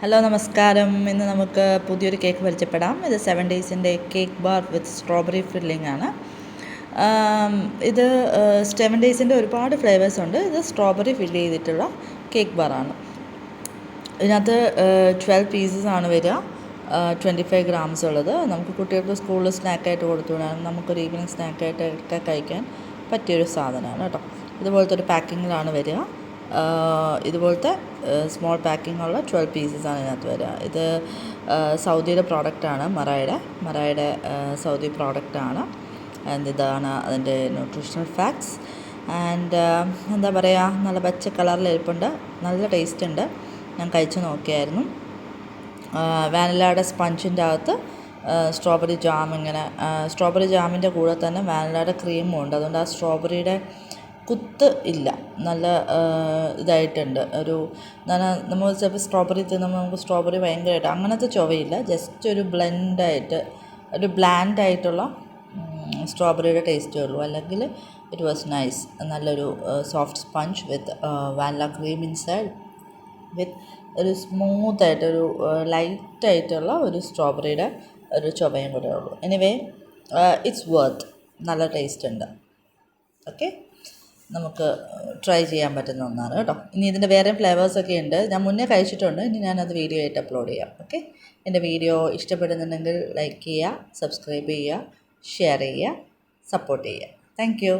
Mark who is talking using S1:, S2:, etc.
S1: Hello നമസ്കാരം. ഇന്ന് നമുക്ക് പുതിയൊരു കേക്ക് പരിചയപ്പെടാം. ഇത് 7 ഡേയ്സിൻ്റെ cake bar with strawberry filling ആണ്. ഇത് 7 ഡേയ്സിൻ്റെ ഒരുപാട് ഫ്ലേവേഴ്സ് ഉണ്ട്. ഇത് സ്ട്രോബെറി ഫില്ല് ചെയ്തിട്ടുള്ള കേക്ക് ബാറാണ്. ഇതിനകത്ത് 12 പീസസ് ആണ് വരിക. 25 ഗ്രാംസ് ഉള്ളത്. നമുക്ക് കുട്ടികൾക്ക് സ്കൂളിൽ സ്നാക്കായിട്ട് കൊടുത്തു വിടാനും നമുക്കൊരു ഈവനിങ് സ്നാക്കായിട്ടൊക്കെ കഴിക്കാൻ പറ്റിയൊരു സാധനമാണ് കേട്ടോ. ഇതുപോലത്തെ ഒരു പാക്കിങ്ങിലാണ് വരിക. ഇതുപോലത്തെ സ്മോൾ പാക്കിംഗ് ഉള്ള 12 പീസസാണ് ഇതിനകത്ത് വരിക. ഇത് സൗദിയുടെ പ്രോഡക്റ്റാണ്. മറായുടെ സൗദി പ്രോഡക്റ്റാണ്. ആൻഡ് ഇതാണ് അതിൻ്റെ ന്യൂട്രീഷണൽ ഫാക്ട്സ്. ആൻഡ് എന്താ പറയുക, നല്ല പച്ച കളറിൽ ഇരിപ്പുണ്ട്. നല്ല ടേസ്റ്റ് ഉണ്ട്. ഞാൻ കഴിച്ച് നോക്കിയായിരുന്നു. വാനിലയുടെ സ്പഞ്ചിൻ്റെ അകത്ത് സ്ട്രോബെറി ജാം, ഇങ്ങനെ സ്ട്രോബെറി ജാമിൻ്റെ കൂടെ തന്നെ വാനിലയുടെ ക്രീമും ഉണ്ട്. അതുകൊണ്ട് ആ സ്ട്രോബെറിയുടെ കുത്ത് ഇല്ല. നല്ല ഇതായിട്ടുണ്ട്. നമ്മൾ ചിലപ്പോൾ സ്ട്രോബെറി തിന്നുമ്പോൾ നമുക്ക് സ്ട്രോബെറി ഭയങ്കരമായിട്ട് അങ്ങനത്തെ ചുവയില്ല. ജസ്റ്റ് ഒരു ബ്ലാൻഡായിട്ടുള്ള സ്ട്രോബെറിയുടെ ടേസ്റ്റേ ഉള്ളൂ. അല്ലെങ്കിൽ ഇറ്റ് വാസ് നൈസ്. നല്ലൊരു സോഫ്റ്റ് സ്പഞ്ച് വിത്ത് വാനില ക്രീം ഇൻസൈഡ്, വിത്ത് ഒരു സ്മൂത്തായിട്ടൊരു ലൈറ്റായിട്ടുള്ള ഒരു സ്ട്രോബെറിയുടെ ഒരു ചുവയും കൂടെ ഉള്ളൂ. Anyway, it's worth. നല്ല ടേസ്റ്റ് ഉണ്ട്. ഓക്കെ, നമുക്ക് ട്രൈ ചെയ്യാൻ പറ്റുന്ന ഒന്നാണ് കേട്ടോ. ഇനി ഇതിൻ്റെ വേറെ ഫ്ലേവേഴ്സൊക്കെ ഉണ്ട്. ഞാൻ മുന്നേ കഴിച്ചിട്ടുണ്ട്. ഇനി ഞാനത് വീഡിയോ ആയിട്ട് അപ്ലോഡ് ചെയ്യാം. ഓക്കെ, എൻ്റെ വീഡിയോ ഇഷ്ടപ്പെടുന്നുണ്ടെങ്കിൽ ലൈക്ക് ചെയ്യുക, സബ്സ്ക്രൈബ് ചെയ്യുക, ഷെയർ ചെയ്യുക, സപ്പോർട്ട് ചെയ്യുക. Thank you.